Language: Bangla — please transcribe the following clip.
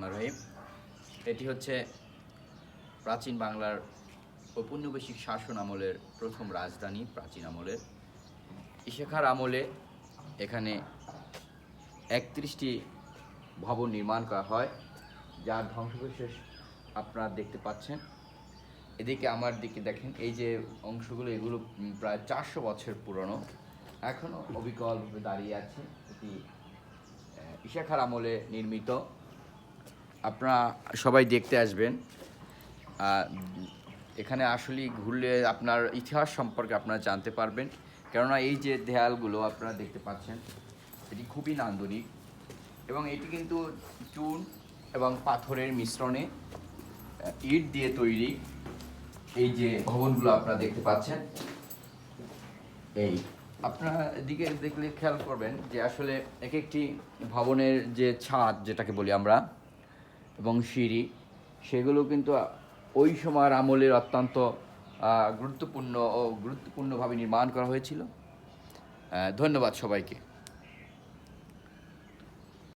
রহমানির রহিম। এটি হচ্ছে প্রাচীন বাংলার ঔপনিবেশিক শাসন আমলের প্রথম রাজধানী। প্রাচীন আমলের ঈশা আমলে এখানে 31টি ভবন নির্মাণ করা হয়, যার ধ্বংসাবশেষ আপনারা দেখতে পাচ্ছেন। এদিকে আমার দিকে দেখেন, এই যে অংশগুলো এগুলো প্রায় 400 বছর পুরনো, এখনও অবিকলভাবে দাঁড়িয়ে আছে। এটি ঈশা আমলে নির্মিত। আপনারা সবাই দেখতে আসবেন। এখানে আসলে ঘুরলে আপনার ইতিহাস সম্পর্কে আপনারা জানতে পারবেন, কেননা এই যে দেয়ালগুলো আপনারা দেখতে পাচ্ছেন এটি খুবই নান্দনিক, এবং এটি কিন্তু চুন এবং পাথরের মিশ্রণে ইট দিয়ে তৈরি। এই যে ভবনগুলো আপনারা দেখতে পাচ্ছেন, এই আপনারা এদিকে দেখলে খেয়াল করবেন যে আসলে এক একটি ভবনের যে ছাদ যেটাকে বলি আমরা এবং সিঁড়ি, সেগুলো কিন্তু ওই সময়ের আমলের অত্যন্ত গুরুত্বপূর্ণভাবে নির্মাণ করা হয়েছিল। ধন্যবাদ সবাইকে।